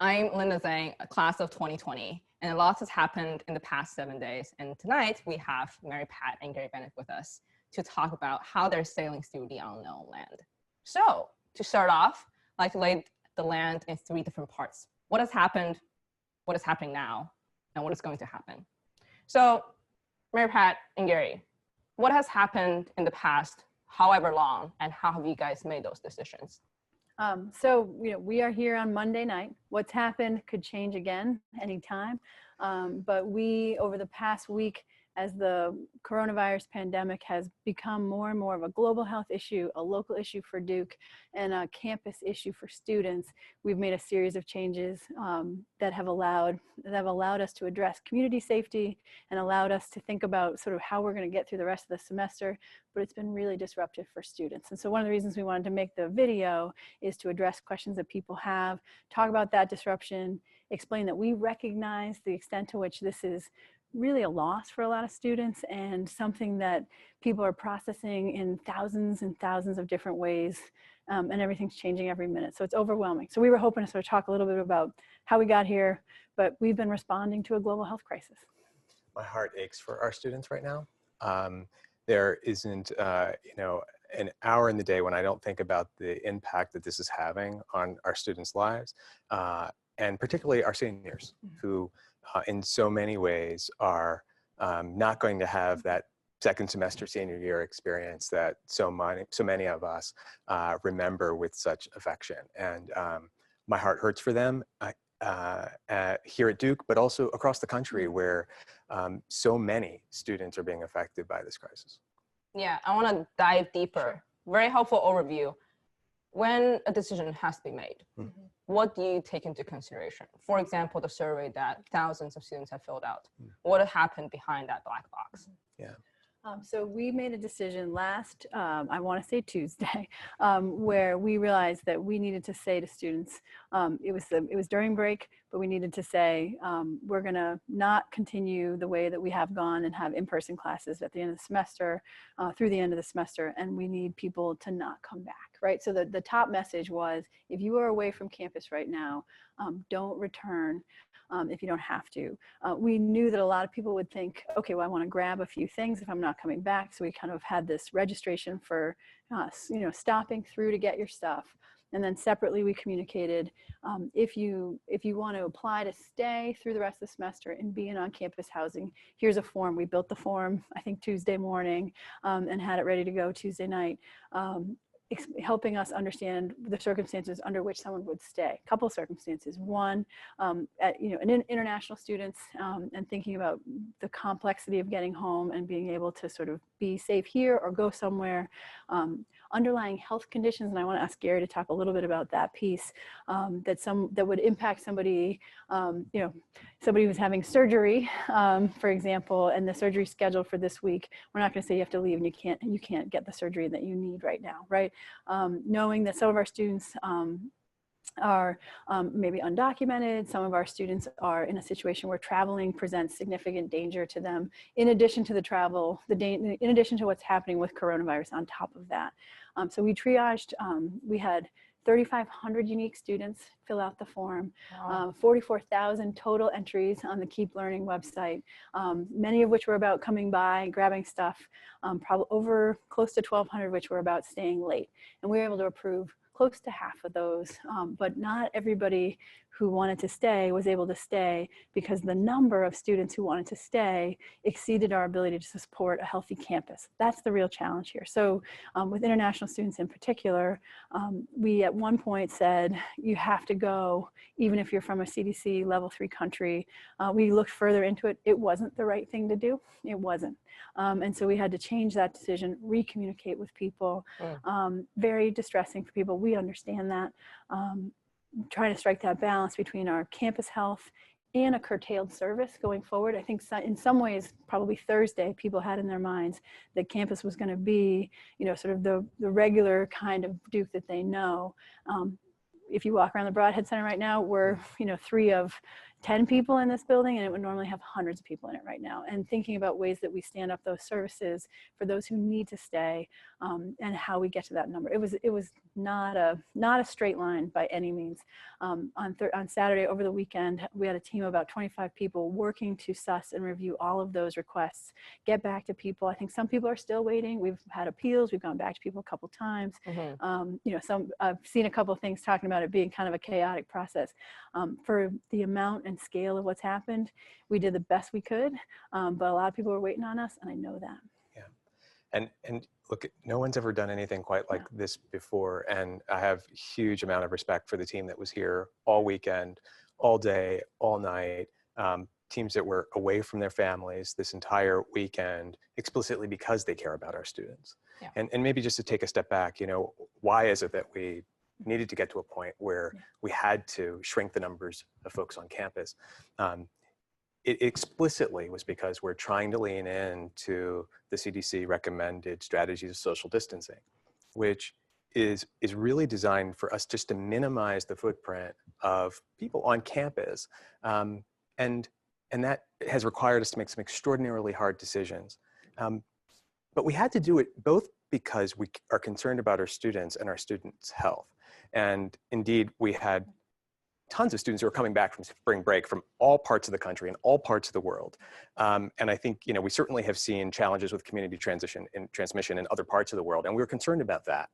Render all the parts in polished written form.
I'm Linda Zhang, a class of 2020, and a lot has happened in the past 7 days. And tonight we have Mary Pat and Gary Bennett with us to talk about how they're sailing through the unknown land. So to start off, I'd like to lay the land in 3 different parts. What has happened, what is happening now, and what is going to happen. So Mary Pat and Gary, what has happened in the past, however long, and how have you guys made those decisions? We are here on Monday night. What's happened could change again anytime. But we, over the past week, as the coronavirus pandemic has become more and more of a global health issue, a local issue for Duke, and a campus issue for students, we've made a series of changes that have allowed us to address community safety and allowed us to think about sort of how we're going to get through the rest of the semester, but it's been really disruptive for students. And so one of the reasons we wanted to make the video is to address questions that people have, talk about that disruption, explain that we recognize the extent to which this is really a loss for a lot of students and something that people are processing in thousands and thousands of different ways, and everything's changing every minute. So it's overwhelming. So we were hoping to sort of talk a little bit about how we got here, but we've been responding to a global health crisis. My heart aches for our students right now. There isn't, an hour in the day when I don't think about the impact that this is having on our students' lives, and particularly our seniors, who in so many ways are not going to have that second semester senior year experience that so many of us remember with such affection. And my heart hurts for them here at Duke, but also across the country where so many students are being affected by this crisis. Yeah, I want to dive deeper. Sure. Very helpful overview. When a decision has to be made, what do you take into consideration? For example, the survey that thousands of students have filled out. What happened behind that black box? Yeah. So we made a decision last, I want to say Tuesday, where we realized that we needed to say to students, it was during break, but we needed to say, we're going to not continue the way that we have gone and have in-person classes at the end of the semester, through the end of the semester, and we need people to not come back, right? So the top message was, if you are away from campus right now, don't return. If you don't have to. We knew that a lot of people would think, okay, well, I want to grab a few things if I'm not coming back. So we kind of had this registration for, stopping through to get your stuff. And then separately, we communicated, if you want to apply to stay through the rest of the semester and be in on-campus housing, here's a form. We built the form, I think, Tuesday morning, and had it ready to go Tuesday night. Helping us understand the circumstances under which someone would stay. A couple of circumstances. One, international students, and thinking about the complexity of getting home and being able to sort of be safe here or go somewhere. Underlying health conditions, and I want to ask Gary to talk a little bit about that piece, that would impact somebody, somebody who's having surgery, for example, and the surgery scheduled for this week. We're not going to say you have to leave and you can't get the surgery that you need right now, right? Knowing that some of our students are maybe undocumented. Some of our students are in a situation where traveling presents significant danger to them, in addition to the travel, in addition to what's happening with coronavirus on top of that. So we triaged, we had 3,500 unique students fill out the form, 44,000 total entries on the Keep Learning website, many of which were about coming by, grabbing stuff, probably over close to 1,200 which were about staying late. And we were able to approve close to half of those, but not everybody who wanted to stay was able to stay because the number of students who wanted to stay exceeded our ability to support a healthy campus. That's the real challenge here. So with international students in particular, we at one point said, you have to go, even if you're from a CDC level 3 country. We looked further into it. It wasn't the right thing to do. It wasn't. And so we had to change that decision, re-communicate with people. Very distressing for people. We understand that. Trying to strike that balance between our campus health and a curtailed service going forward. I think in some ways, probably Thursday, people had in their minds that campus was going to be, sort of the regular kind of Duke that they know. If you walk around the Broadhead Center right now, we're, 3 of 10 people in this building, and it would normally have hundreds of people in it right now. And thinking about ways that we stand up those services for those who need to stay, and how we get to that number. It was not a straight line by any means. On Saturday over the weekend, we had a team of about 25 people working to suss and review all of those requests, get back to people. I think some people are still waiting. We've had appeals. We've gone back to people a couple times. I've seen a couple of things talking about it being kind of a chaotic process. For the amount and scale of what's happened, we did the best we could, but a lot of people were waiting on us, and I know that. Yeah, and look, no one's ever done anything quite like this before, and I have a huge amount of respect for the team that was here all weekend, all day, all night. Teams that were away from their families this entire weekend explicitly because they care about our students. Yeah. And maybe just to take a step back, why is it that we needed to get to a point where we had to shrink the numbers of folks on campus? It explicitly was because we're trying to lean into the CDC recommended strategies of social distancing, which is really designed for us just to minimize the footprint of people on campus. And that has required us to make some extraordinarily hard decisions. But we had to do it both because we are concerned about our students and our students' health. And indeed, we had tons of students who are coming back from spring break from all parts of the country and all parts of the world. And I think, we certainly have seen challenges with community transmission in other parts of the world, and we're concerned about that.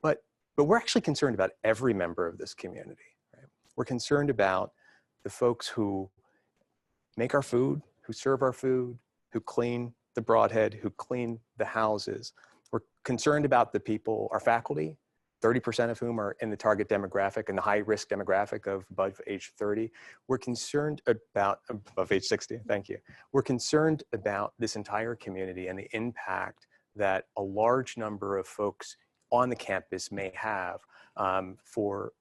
But we're actually concerned about every member of this community, right? We're concerned about the folks who make our food, who serve our food, who clean the Broadhead, who clean the houses. We're concerned about the people, our faculty, 30% of whom are in the target demographic and the high risk demographic of above age 30. We're concerned about, above age 60, thank you. We're concerned about this entire community and the impact that a large number of folks on the campus may have for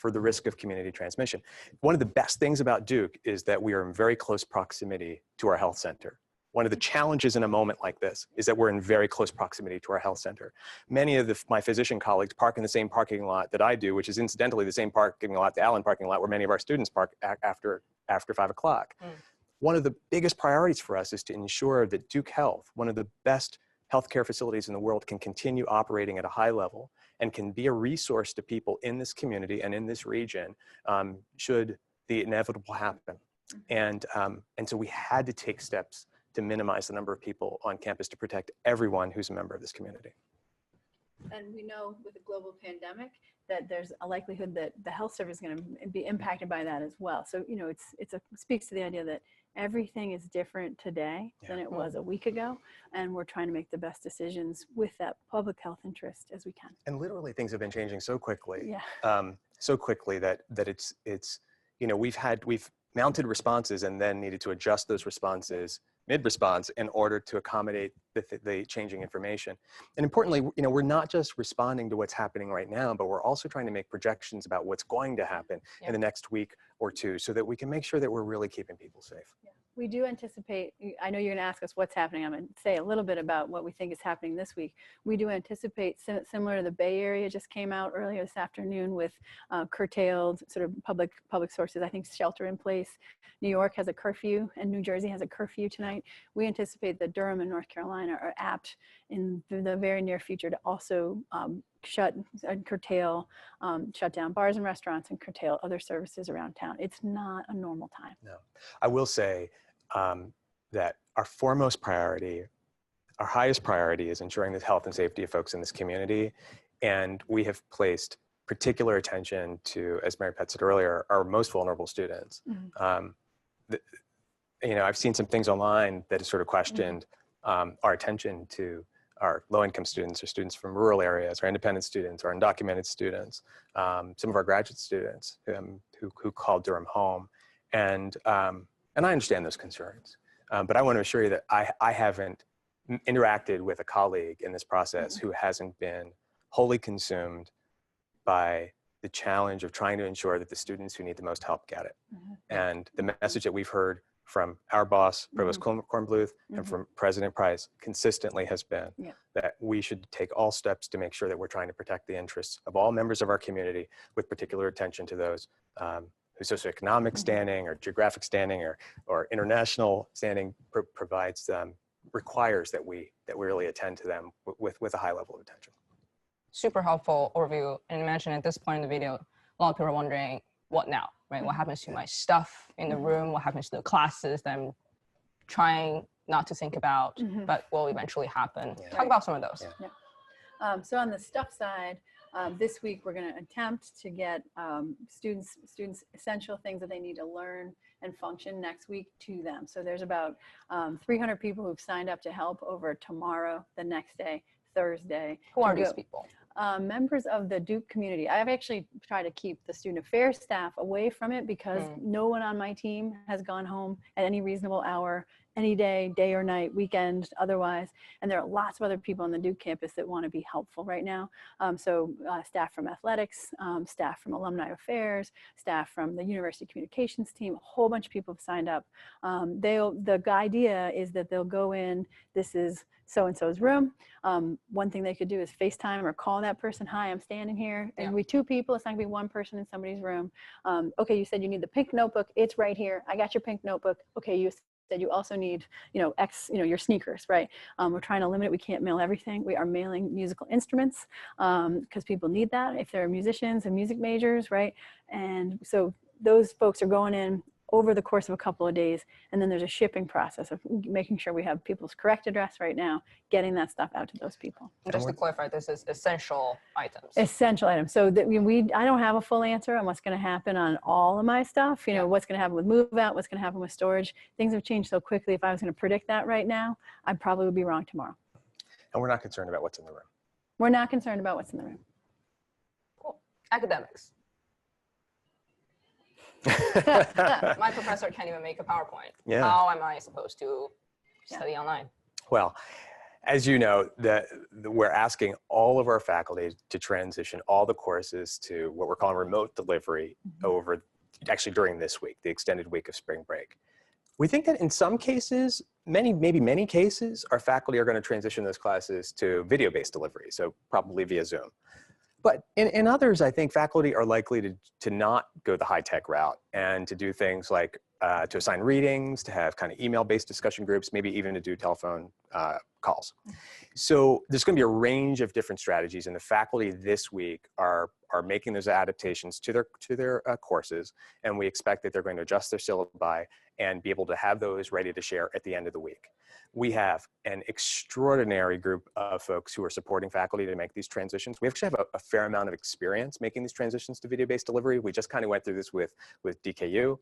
the risk of community transmission. One of the best things about Duke is that we are in very close proximity to our health center. One of the challenges in a moment like this is that we're in very close proximity to our health center. Many of my physician colleagues park in the same parking lot that I do, which is incidentally the same parking lot, the Allen parking lot, where many of our students park after 5 o'clock. One of the biggest priorities for us is to ensure that Duke Health, one of the best healthcare facilities in the world, can continue operating at a high level and can be a resource to people in this community and in this region should the inevitable happen. And so we had to take steps to minimize the number of people on campus to protect everyone who's a member of this community. And we know with the global pandemic that there's a likelihood that the health service is going to be impacted by that as well. So, it speaks to the idea that everything is different today than it was a week ago. And we're trying to make the best decisions with that public health interest as we can. And literally things have been changing so quickly, that it's we've mounted responses and then needed to adjust those responses mid-response in order to accommodate the changing information. And importantly, we're not just responding to what's happening right now, but we're also trying to make projections about what's going to happen in the next week or two so that we can make sure that we're really keeping people safe. Yeah. We do anticipate, I know you're going to ask us what's happening. I'm going to say a little bit about what we think is happening this week. We do anticipate, similar to the Bay Area just came out earlier this afternoon with curtailed sort of public sources, I think shelter in place. New York has a curfew and New Jersey has a curfew tonight. We anticipate that Durham and North Carolina are apt in the very near future to also shut down bars and restaurants and curtail other services around town. It's not a normal time. No, I will say that our foremost priority, our highest priority is ensuring the health and safety of folks in this community. And we have placed particular attention to, as Mary Pat said earlier, our most vulnerable students. I've seen some things online that have sort of questioned our attention to our low-income students or students from rural areas, our independent students, our undocumented students, some of our graduate students who call Durham home. And I understand those concerns, but I want to assure you that I haven't interacted with a colleague in this process who hasn't been wholly consumed by the challenge of trying to ensure that the students who need the most help get it. And the message that we've heard from our boss, Provost Kornbluth, and from President Price consistently has been that we should take all steps to make sure that we're trying to protect the interests of all members of our community with particular attention to those socioeconomic standing or geographic standing or international standing provides requires that we really attend to them with a high level of attention. Super helpful overview. And imagine at this point in the video, a lot of people are wondering, what now, right? What happens to my stuff in the room? What happens to the classes that I'm trying not to think about, but will eventually happen? Yeah. Talk about some of those. Yeah. So on the stuff side, this week we're going to attempt to get students essential things that they need to learn and function next week to them. So there's about 300 people who've signed up to help over tomorrow, the next day, Thursday. Who are these people? Members of the Duke community. I've actually tried to keep the student affairs staff away from it because no one on my team has gone home at any reasonable hour, any day or night, weekend, otherwise. And there are lots of other people on the Duke campus that want to be helpful right now. So staff from athletics, staff from alumni affairs, staff from the university communications team, a whole bunch of people have signed up. The idea is that they'll go in, this is so-and-so's room. One thing they could do is FaceTime or call that person. Hi, I'm standing here. And we 2 people, it's not gonna be 1 person in somebody's room. Okay, you said you need the pink notebook. It's right here. I got your pink notebook. Okay, you said you also need, your sneakers, right? We're trying to limit it. We can't mail everything. We are mailing musical instruments because people need that if they're musicians and music majors, right? And so those folks are going in over the course of a couple of days, and then there's a shipping process of making sure we have people's correct address right now, getting that stuff out to those people. And just to clarify, this is essential items. Essential items. So that I don't have a full answer on what's going to happen on all of my stuff. What's going to happen with move out, what's going to happen with storage. Things have changed so quickly. If I was going to predict that right now, I probably would be wrong tomorrow. And we're not concerned about what's in the room. We're not concerned about what's in the room. Cool. Academics. My professor can't even make a PowerPoint. Yeah. How am I supposed to study online? Well, as you know, we're asking all of our faculty to transition all the courses to what we're calling remote delivery actually during this week, the extended week of spring break. We think that in some cases, maybe many cases, our faculty are going to transition those classes to video-based delivery, so probably via Zoom. But in others, I think faculty are likely to not go the high-tech route and to do things like to assign readings, to have kind of email-based discussion groups, maybe even to do telephone calls. So there's going to be a range of different strategies, and the faculty this week are making those adaptations to their courses, and we expect that they're going to adjust their syllabi and be able to have those ready to share at the end of the week. We have an extraordinary group of folks who are supporting faculty to make these transitions. We actually have a fair amount of experience making these transitions to video-based delivery. We just kind of went through this with DKU.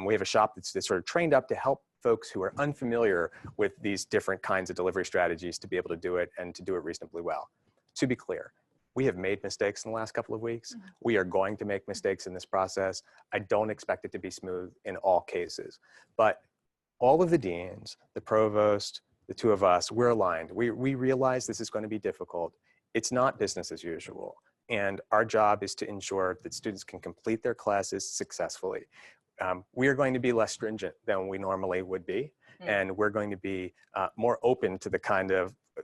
We have a shop that's sort of trained up to help folks who are unfamiliar with these different kinds of delivery strategies to be able to do it and to do it reasonably well. To be clear, we have made mistakes in the last couple of weeks. We are going to make mistakes in this process. I don't expect it to be smooth in all cases, but all of the deans, the provost, the 2 of us, we're aligned. We realize this is going to be difficult. It's not business as usual. And our job is to ensure that students can complete their classes successfully. We are going to be less stringent than we normally would be. And we're going to be more open to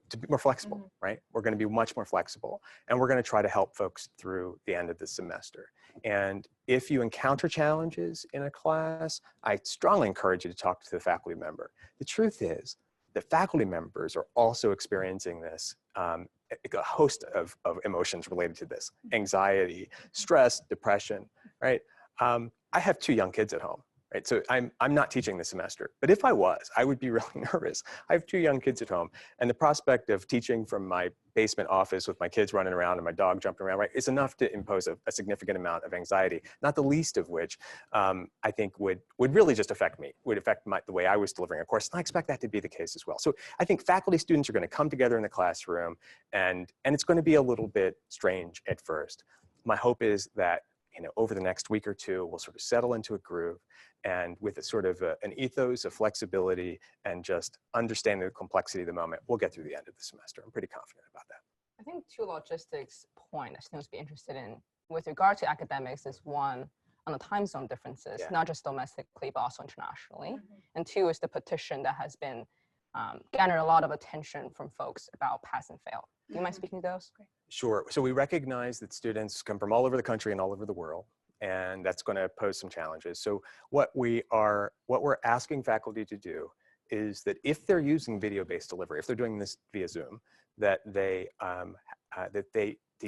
to be more flexible, right? We're going to be much more flexible. And we're going to try to help folks through the end of the semester. And if you encounter challenges in a class, I strongly encourage you to talk to the faculty member. The truth is that faculty members are also experiencing this, a host of emotions related to this: anxiety, stress, depression, right? I have 2 young kids at home. Right, so I'm not teaching this semester, but if I was, I would be really nervous. I have 2 young kids at home, and the prospect of teaching from my basement office with my kids running around and my dog jumping around, right, is enough to impose a significant amount of anxiety, not the least of which I think would really just affect me, would affect the way I was delivering a course, and I expect that to be the case as well. So I think faculty, students are going to come together in the classroom, and it's going to be a little bit strange at first. My hope is that over the next week or 2, we'll sort of settle into a groove, and with a sort of an ethos of flexibility and just understanding the complexity of the moment, we'll get through the end of the semester. I'm pretty confident about that. I think 2 logistics point that students be interested in with regard to academics is 1, on the time zone differences, not just domestically, but also internationally. And 2 is the petition that has been garnered a lot of attention from folks about pass and fail. Do you mind speaking to those? Sure. So we recognize that students come from all over the country and all over the world. and that's going to pose some challenges. So what we're asking faculty to do is that if they're using video-based delivery, if they're doing this via Zoom, that they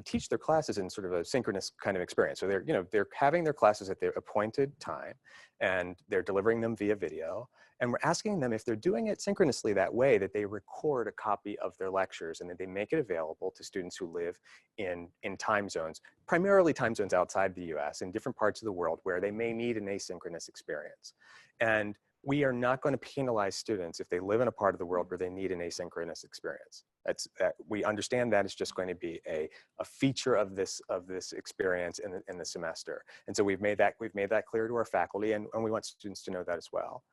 teach their classes in sort of a synchronous kind of experience. So they're having their classes at their appointed time, and they're delivering them via video. And we're asking them, if they're doing it synchronously that way, that they record a copy of their lectures and that they make it available to students who live in time zones, primarily time zones outside the US, in different parts of the world where they may need an asynchronous experience. And we are not going to penalize students if they live in a part of the world where they need an asynchronous experience. We understand that it's just going to be a feature of this experience in the semester. And so we've made that clear to our faculty, and we want students to know that as well.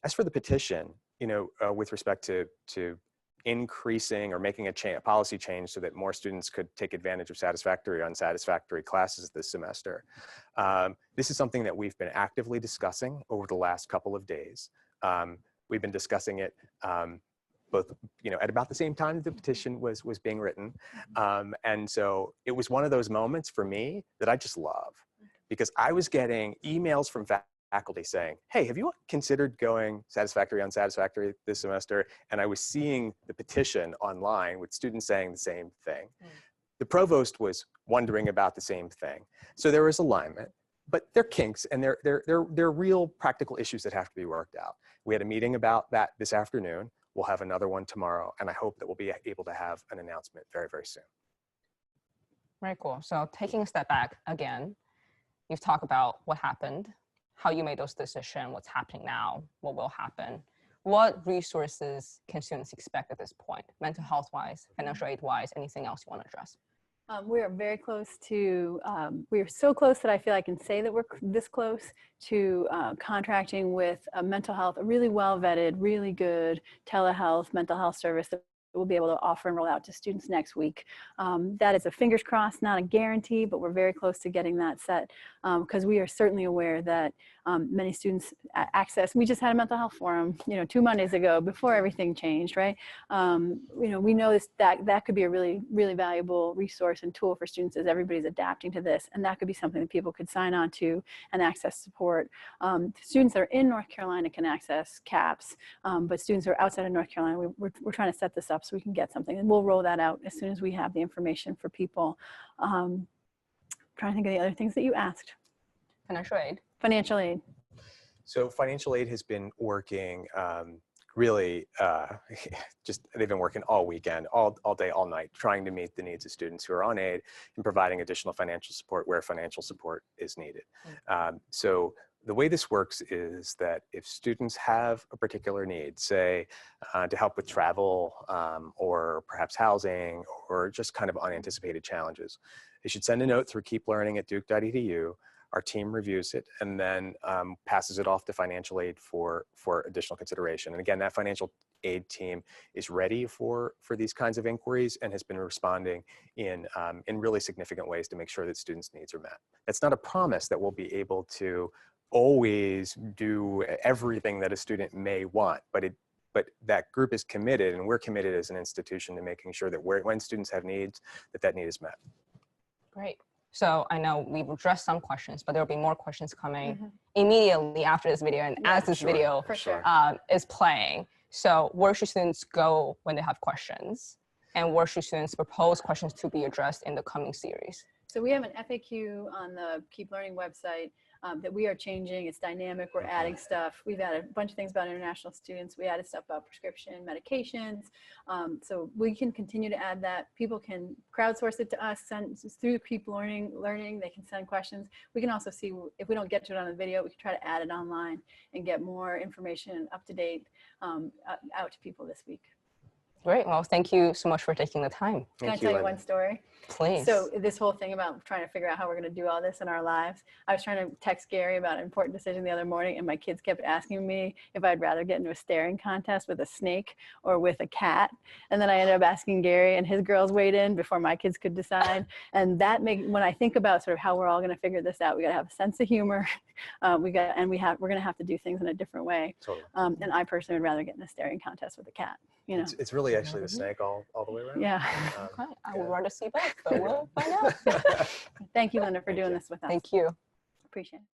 As for the petition, with respect to increasing or making a policy change so that more students could take advantage of satisfactory or unsatisfactory classes this semester. This is something that we've been actively discussing over the last couple of days. We've been discussing it both, at about the same time the petition was being written. And so it was one of those moments for me that I just love, because I was getting emails from faculty saying, hey, have you considered going satisfactory, unsatisfactory this semester? And I was seeing the petition online with students saying the same thing. The provost was wondering about the same thing. So there was alignment, but they're kinks, and they're real practical issues that have to be worked out. We had a meeting about that this afternoon. We'll have another one tomorrow, and I hope that we'll be able to have an announcement very, very soon. Very cool. So taking a step back again, you've talked about what happened, how you made those decisions, what's happening now, what will happen. What resources can students expect at this point, mental health-wise, financial aid-wise, anything else you want to address? We are very close to, we are so close that I feel I can say that we're this close to contracting with mental health, a really well-vetted, really good telehealth mental health service that we'll be able to offer and roll out to students next week. That is a fingers crossed, not a guarantee, but we're very close to getting that set, because we are certainly aware that many students access. We just had a mental health forum, 2 Mondays ago before everything changed, right? We know that could be a really, really valuable resource and tool for students as everybody's adapting to this, and that could be something that people could sign on to and access support. Students that are in North Carolina can access CAPS, but students who are outside of North Carolina, we're trying to set this up so we can get something, and we'll roll that out as soon as we have the information for people. Trying to think of the other things that you asked. Financial aid. Financial aid. So financial aid has been working really, they've been working all weekend, all day, all night, trying to meet the needs of students who are on aid and providing additional financial support where financial support is needed. So the way this works is that if students have a particular need, say to help with travel or perhaps housing or just kind of unanticipated challenges, they should send a note through keeplearning@duke.edu. Our team reviews it and then passes it off to financial aid for additional consideration. And again, that financial aid team is ready for these kinds of inquiries and has been responding in really significant ways to make sure that students' needs are met. That's not a promise that we'll be able to always do everything that a student may want, but that group is committed, and we're committed as an institution to making sure that when students have needs, that need is met. Great. So I know we've addressed some questions, but there'll be more questions coming immediately after this video and as this video is playing. So where should students go when they have questions? And where should students propose questions to be addressed in the coming series? So we have an FAQ on the Keep Learning website that we are changing. It's dynamic. We're adding stuff. We've added a bunch of things about international students. We added stuff about prescription medications. So we can continue to add that. People can crowdsource it to us, send through Keep Learning. They can send questions. We can also see if we don't get to it on the video, we can try to add it online and get more information up to date out to people this week. Great. Well, thank you so much for taking the time. Can I tell you one story? Please. So this whole thing about trying to figure out how we're going to do all this in our lives, I was trying to text Gary about an important decision the other morning, and my kids kept asking me if I'd rather get into a staring contest with a snake or with a cat. And then I ended up asking Gary, and his girls weighed in before my kids could decide. And when I think about sort of how we're all going to figure this out, we got to have a sense of humor. We're going to have to do things in a different way. Totally. And I personally would rather get in a staring contest with a cat. It's really Probably actually the snake all the way around. Yeah. Okay. I would Yeah. rather see both, but we'll find out. Thank you, Linda, for Thank doing you. this with us. Thank you. Appreciate it.